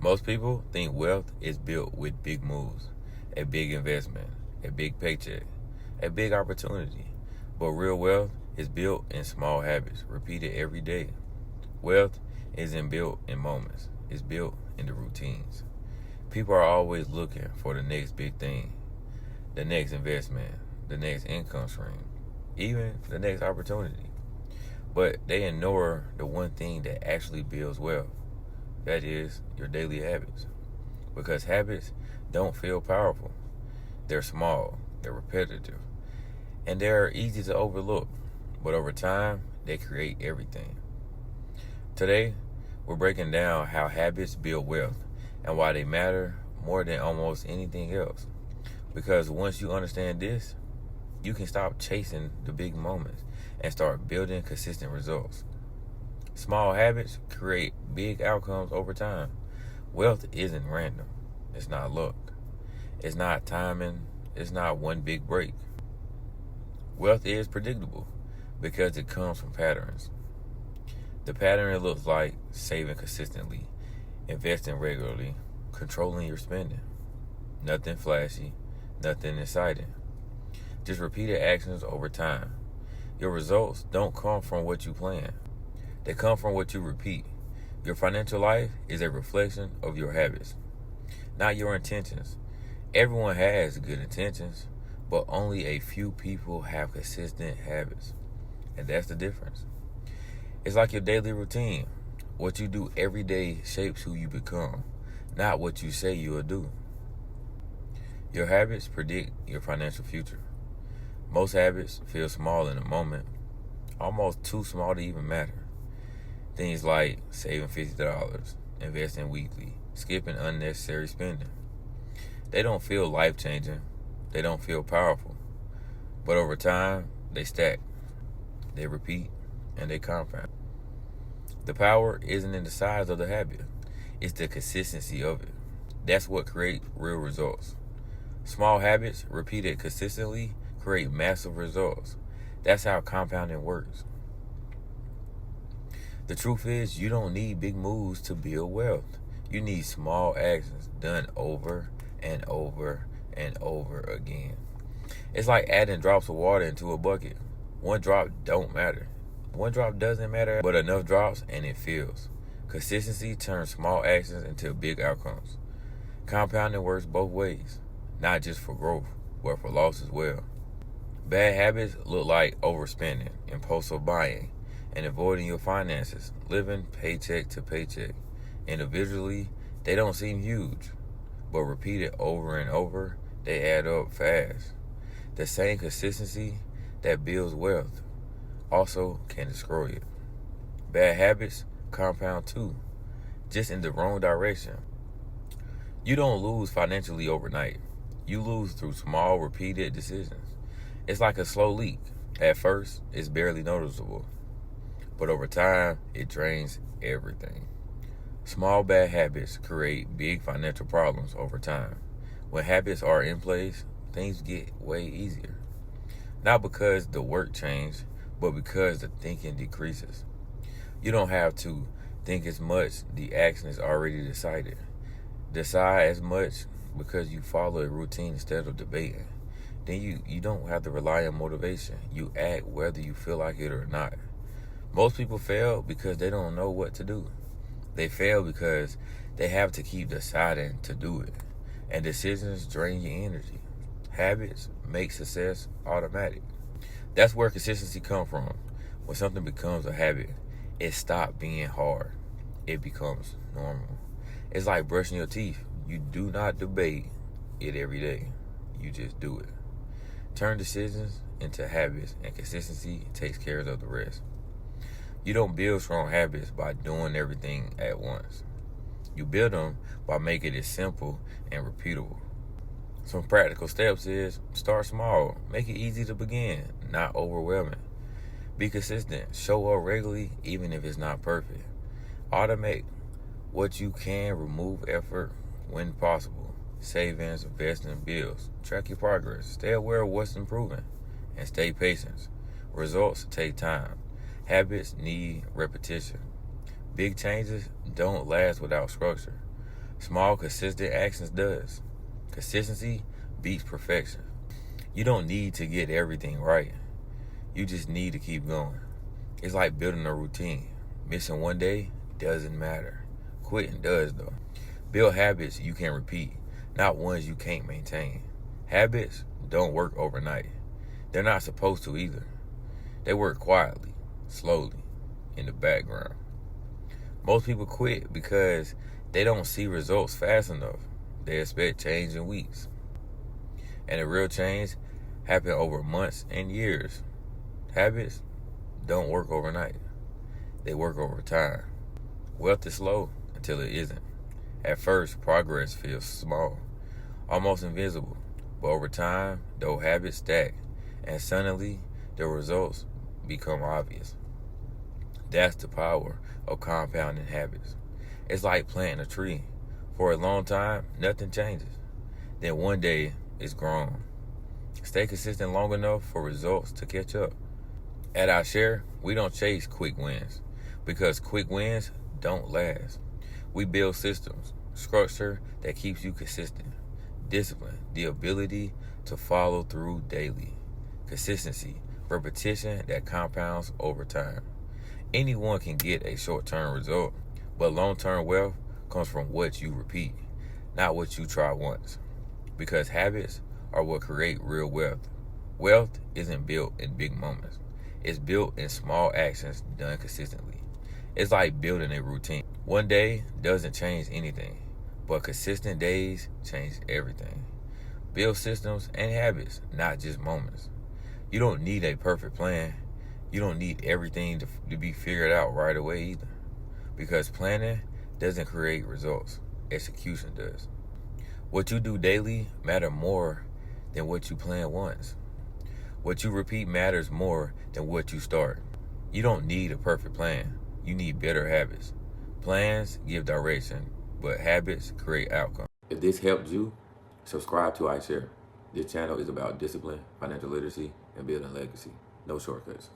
Most people think wealth is built with big moves, a big investment, a big paycheck, a big opportunity. But real wealth is built in small habits, repeated every day. Wealth isn't built in moments, it's built in the routines. People are always looking for the next big thing, the next investment, the next income stream, even the next opportunity. But they ignore the one thing that actually builds wealth. That is your daily habits. Because habits don't feel powerful. They're small, they're repetitive, and they're easy to overlook. But over time, they create everything. Today, we're breaking down how habits build wealth and why they matter more than almost anything else. Because once you understand this, you can stop chasing the big moments and start building consistent results. Small habits create big outcomes over time. Wealth isn't random. It's not luck. It's not timing. It's not one big break. Wealth is predictable because it comes from patterns. The pattern looks like saving consistently, investing regularly, controlling your spending. Nothing flashy, nothing exciting. Just repeated actions over time. Your results don't come from what you plan. They come from what you repeat. Your financial life is a reflection of your habits, not your intentions. Everyone has good intentions, but only a few people have consistent habits. And that's the difference. It's like your daily routine. What you do every day shapes who you become, not what you say you will do. Your habits predict your financial future. Most habits feel small in the moment, almost too small to even matter. Things like saving $50, investing weekly, skipping unnecessary spending. They don't feel life-changing. They don't feel powerful. But over time, they stack, they repeat, and they compound. The power isn't in the size of the habit. It's the consistency of it. That's what creates real results. Small habits, repeated consistently, create massive results. That's how compounding works. The truth is, you don't need big moves to build wealth. You need small actions done over and over and over again. It's like adding drops of water into a bucket. One drop don't matter. One drop doesn't matter, but enough drops and it fills. Consistency turns small actions into big outcomes. Compounding works both ways, not just for growth, but for loss as well. Bad habits look like overspending, impulsive buying, and avoiding your finances, living paycheck to paycheck. Individually, they don't seem huge, but repeated over and over, they add up fast. The same consistency that builds wealth also can destroy it. Bad habits compound too, just in the wrong direction. You don't lose financially overnight. You lose through small, repeated decisions. It's like a slow leak. At first, it's barely noticeable, but over time, it drains everything. Small bad habits create big financial problems over time. When habits are in place, things get way easier. Not because the work changed, but because the thinking decreases. You don't have to think as much, the action is already decided. Decide as much because you follow a routine instead of debating. Then you don't have to rely on motivation. You act whether you feel like it or not. Most people fail because they don't know what to do. They fail because they have to keep deciding to do it. And decisions drain your energy. Habits make success automatic. That's where consistency comes from. When something becomes a habit, it stops being hard. It becomes normal. It's like brushing your teeth. You do not debate it every day. You just do it. Turn decisions into habits, and consistency takes care of the rest. You don't build strong habits by doing everything at once. You build them by making it simple and repeatable. Some practical steps is start small. Make it easy to begin, not overwhelming. Be consistent. Show up regularly even if it's not perfect. Automate what you can. Remove effort when possible. Savings, investing, bills. Track your progress. Stay aware of what's improving. And stay patient. Results take time. Habits need repetition. Big changes don't last without structure. Small, consistent actions does. Consistency beats perfection. You don't need to get everything right. You just need to keep going. It's like building a routine. Missing one day doesn't matter. Quitting does, though. Build habits you can repeat, not ones you can't maintain. Habits don't work overnight. They're not supposed to either. They work quietly, slowly, in the background. Most people quit because they don't see results fast enough. They expect change in weeks. And the real change happens over months and years. Habits don't work overnight. They work over time. Wealth is slow until it isn't. At first, progress feels small, almost invisible. But over time, those habits stack, and suddenly the results become obvious. That's the power of compounding habits. It's like planting a tree. For a long time, nothing changes. Then one day, it's grown. Stay consistent long enough for results to catch up. At our share, we don't chase quick wins because quick wins don't last. We build systems, structure that keeps you consistent, discipline, the ability to follow through daily, consistency, repetition that compounds over time. Anyone can get a short-term result, but long-term wealth comes from what you repeat, not what you try once. Because habits are what create real wealth. Wealth isn't built in big moments. It's built in small actions done consistently. It's like building a routine. One day doesn't change anything, but consistent days change everything. Build systems and habits, not just moments. You don't need a perfect plan. You don't need everything to be figured out right away either. Because planning doesn't create results. Execution does. What you do daily matters more than what you plan once. What you repeat matters more than what you start. You don't need a perfect plan. You need better habits. Plans give direction, but habits create outcomes. If this helped you, subscribe to iShare. This channel is about discipline, financial literacy, and building legacy. No shortcuts.